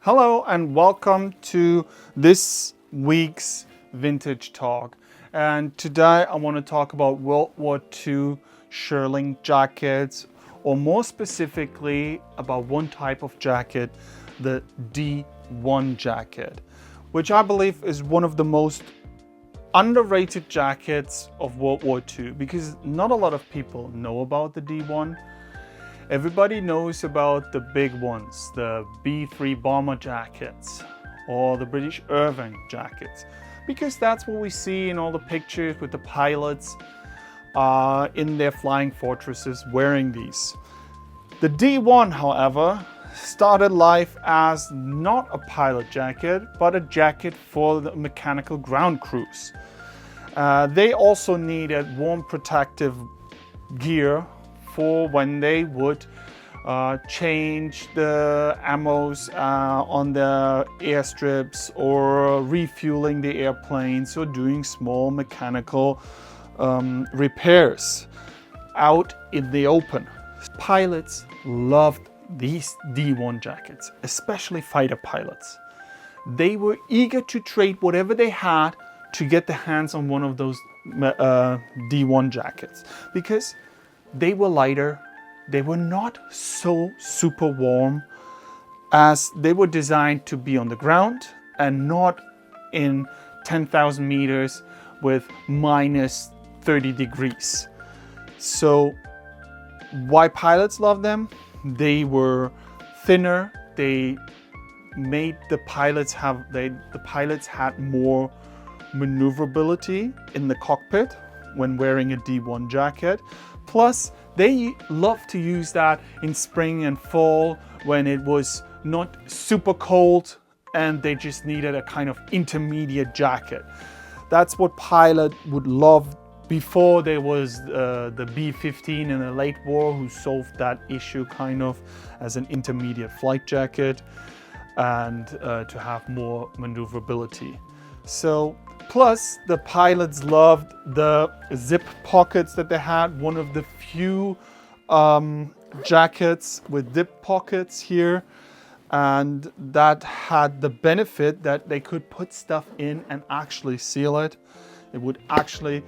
Hello and welcome to this week's Vintage Talk. And today I want to talk about World War II shearling jackets, or more specifically about one type of jacket, the D-1 jacket, which I believe is one of the most underrated jackets of World War II because not a lot of people know about the D-1. Everybody knows about the big ones, the B-3 bomber jackets or the British Irving jackets, because that's what we see in all the pictures with the pilots in their flying fortresses wearing these. The D-1, however, started life as not a pilot jacket, but a jacket for the mechanical ground crews. They also needed warm protective gear for when they would change the ammos on the airstrips, or refueling the airplanes, or doing small mechanical repairs out in the open. Pilots loved these D-1 jackets, especially fighter pilots. They were eager to trade whatever they had to get their hands on one of those D-1 jackets, because they were lighter, they were not so super warm, as they were designed to be on the ground and not in 10,000 meters with minus 30 degrees. So why pilots love them? They were thinner, they made the pilots had more maneuverability in the cockpit when wearing a D-1 jacket. Plus, they love to use that in spring and fall when it was not super cold and they just needed a kind of intermediate jacket. That's what pilot would love. Before there was the B-15 in the late war, who solved that issue kind of as an intermediate flight jacket and to have more maneuverability. So plus, the pilots loved the zip pockets that they had. One of the few jackets with zip pockets here. And that had the benefit that they could put stuff in and actually seal it. It would actually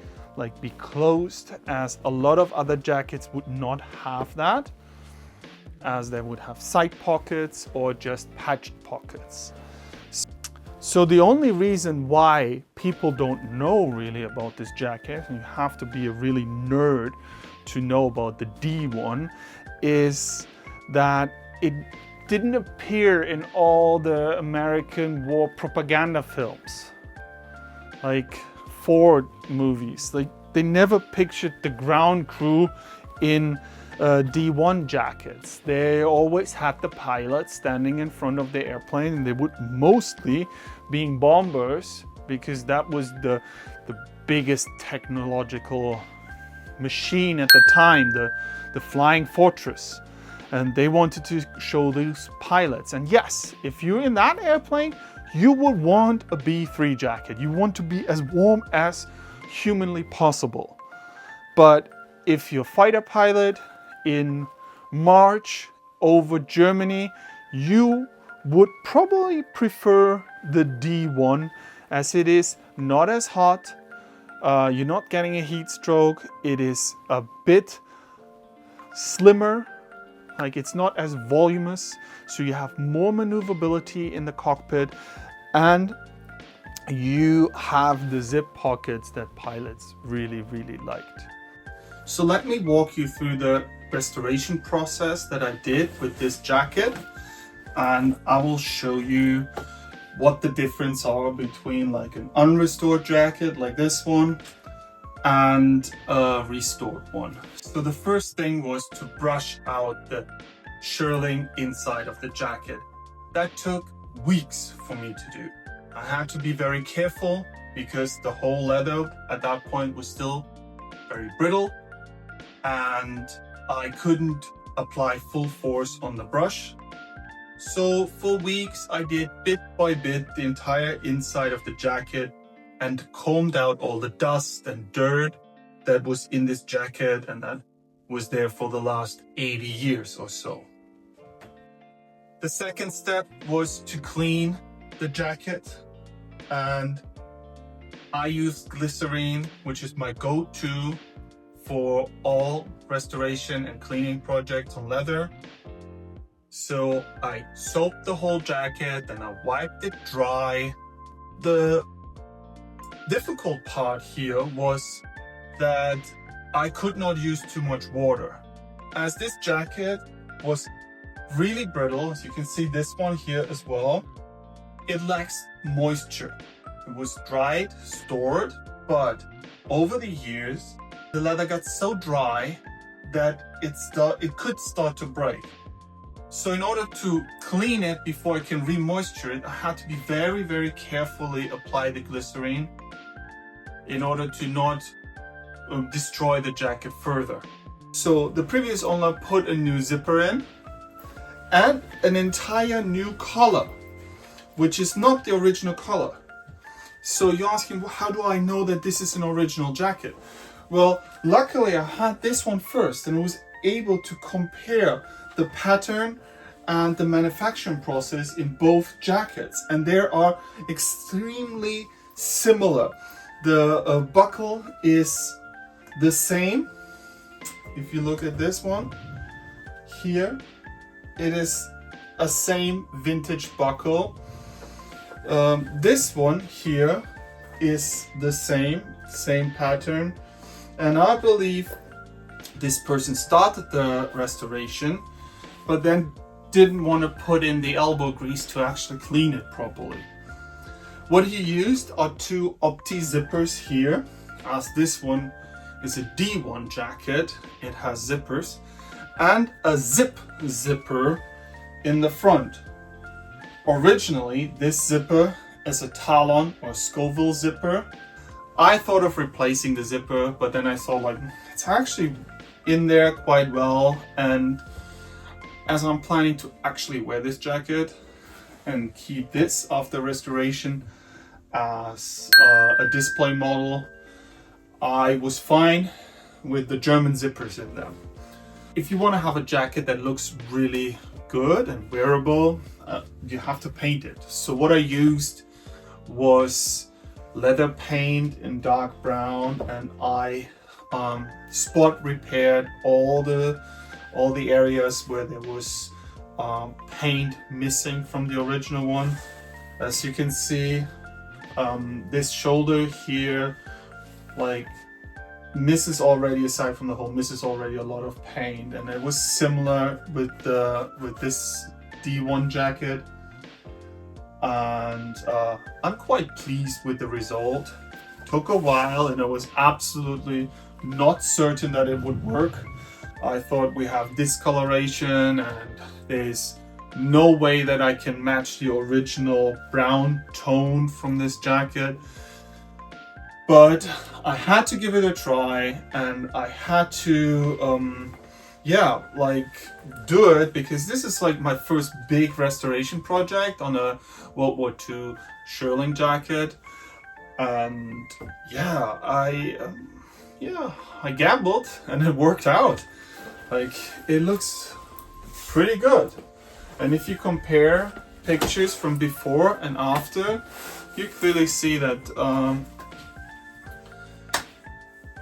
be closed, as a lot of other jackets would not have that, as they would have side pockets or just patched pockets. So the only reason why people don't know really about this jacket, and you have to be a really nerd to know about the D-1, is that it didn't appear in all the American war propaganda films, like Ford movies. They never pictured the ground crew in D-1 jackets. They always had the pilots standing in front of the airplane, and they would mostly being bombers, because that was the biggest technological machine at the time, the flying fortress. And they wanted to show these pilots. And yes, if you're in that airplane, you would want a B-3 jacket. You want to be as warm as humanly possible. But if you're a fighter pilot in March over Germany, you would probably prefer the D-1, as it is not as hot. You're not getting a heat stroke. It is a bit slimmer. It's not as voluminous, so you have more maneuverability in the cockpit, and you have the zip pockets that pilots really, really liked. So let me walk you through the restoration process that I did with this jacket, and I will show you what the difference are between an unrestored jacket like this one and a restored one. So the first thing was to brush out the shearling inside of the jacket. That took weeks for me to do. I had to be very careful because the whole leather at that point was still very brittle, and I couldn't apply full force on the brush. So for weeks I did bit by bit the entire inside of the jacket and combed out all the dust and dirt that was in this jacket, and that was there for the last 80 years or so. The second step was to clean the jacket, and I used glycerine, which is my go-to for all restoration and cleaning projects on leather. So I soaked the whole jacket and I wiped it dry. The difficult part here was that I could not use too much water, as this jacket was really brittle. As you can see, this one here as well, it lacks moisture. It was dried, stored, but over the years the leather got so dry that it could start to break. So in order to clean it before I can re-moisture it, I had to be very, very carefully apply the glycerine in order to not destroy the jacket further. So the previous owner put a new zipper in and an entire new collar, which is not the original collar. So you're asking, well, how do I know that this is an original jacket? Well, luckily I had this one first and was able to compare the pattern and the manufacturing process in both jackets, and they are extremely similar. The buckle is the same. If you look at this one here, it is a same vintage buckle. This one here is the same pattern, and I believe this person started the restoration but then didn't want to put in the elbow grease to actually clean it properly. What he used are two opti zippers here, as this one is a D-1 jacket. It has zippers and a zipper in the front. Originally, this zipper is a Talon or Scoville zipper. I thought of replacing the zipper, but then I saw like it's actually in there quite well, and as I'm planning to actually wear this jacket and keep this after restoration as a display model, I was fine with the German zippers in them. If you want to have a jacket that looks really good and wearable, you have to paint it. So what I used was leather paint in dark brown, and I spot repaired all the areas where there was paint missing from the original one. As you can see, this shoulder here like misses already, aside from the hole, misses already a lot of paint, and it was similar with this D-1 jacket, and I'm quite pleased with the result. Took a while and I was absolutely not certain that it would work. I thought we have discoloration and there's no way that I can match the original brown tone from this jacket. But I had to give it a try, and I had to do it, because this is like my first big restoration project on a World War II Shearling jacket. And I gambled and it worked out. Like, it looks pretty good. And if you compare pictures from before and after, you clearly see that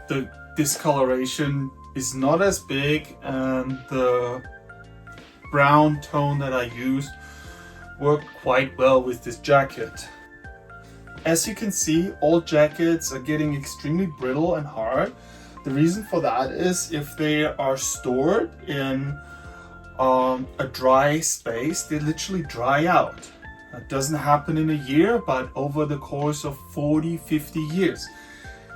the discoloration is not as big, and the brown tone that I used worked quite well with this jacket. As you can see, all jackets are getting extremely brittle and hard. The reason for that is if they are stored in a dry space, they literally dry out. That doesn't happen in a year, but over the course of 40-50 years.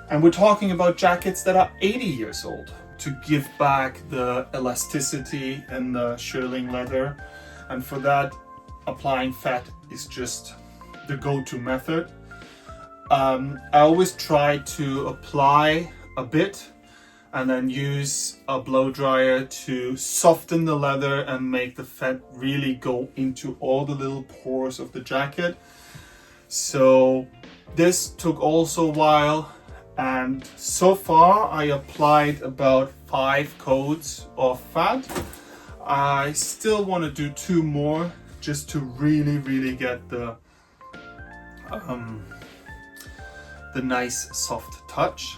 And we're talking about jackets that are 80 years old, to give back the elasticity in the shearling leather. And for that, applying fat is just the go-to method. I always try to apply a bit and then use a blow dryer to soften the leather and make the fat really go into all the little pores of the jacket. So this took also a while, and so far I applied about 5 coats of fat. I still want to do 2 more just to really get the nice soft touch.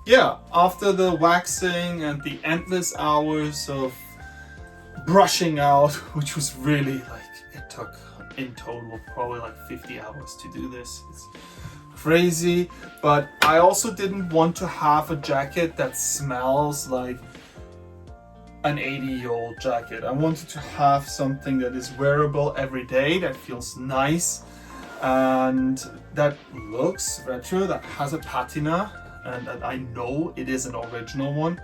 Yeah, after the waxing and the endless hours of brushing out, which was really like, it took in total probably like 50 hours to do this. It's crazy, but I also didn't want to have a jacket that smells like an 80-year-old jacket. I wanted to have something that is wearable every day, that feels nice, and that looks retro, that has a patina, and that I know it is an original one,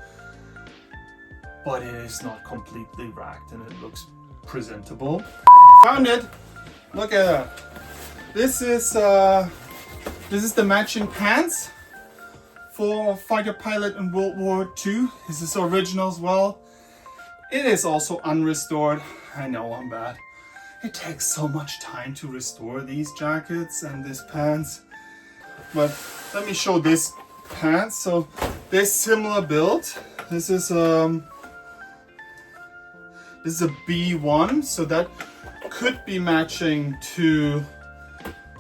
but it is not completely racked and it looks presentable. Found it! Look at that. This is the matching pants for a fighter pilot in World War II. This is original as well. It is also unrestored. I know, I'm bad. It takes so much time to restore these jackets and these pants. But let me show this pants. So they're similar build. This is a B1, so that could be matching to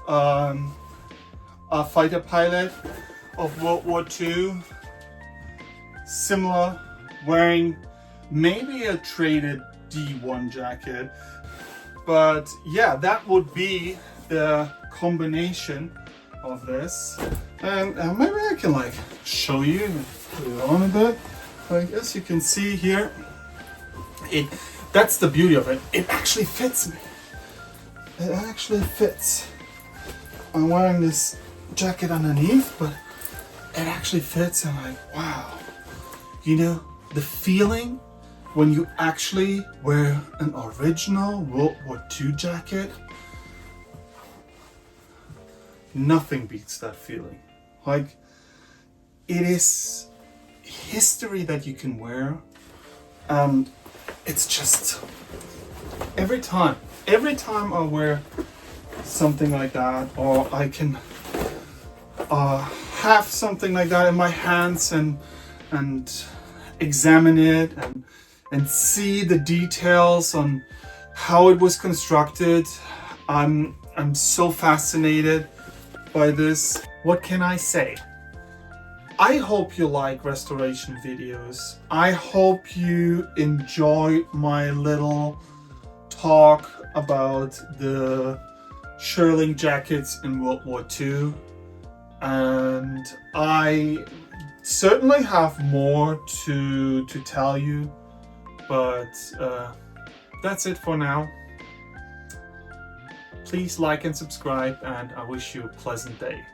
a fighter pilot of World War II. Similar, wearing maybe a traded D-1 jacket. But yeah, that would be the combination of this. And maybe I can like show you, put it on a bit. Like as you can see here, that's the beauty of it. It actually fits me. It actually fits. I'm wearing this jacket underneath, but it actually fits. And like, wow. You know, the feeling when you actually wear an original World War II jacket, nothing beats that feeling. Like, it is history that you can wear, and it's just every time I wear something like that, or I can have something like that in my hands and examine it and see the details on how it was constructed. I'm so fascinated by this. What can I say? I hope you like restoration videos. I hope you enjoy my little talk about the Shearling jackets in World War II. And I certainly have more to tell you, but that's it for now. Please like and subscribe, and I wish you a pleasant day.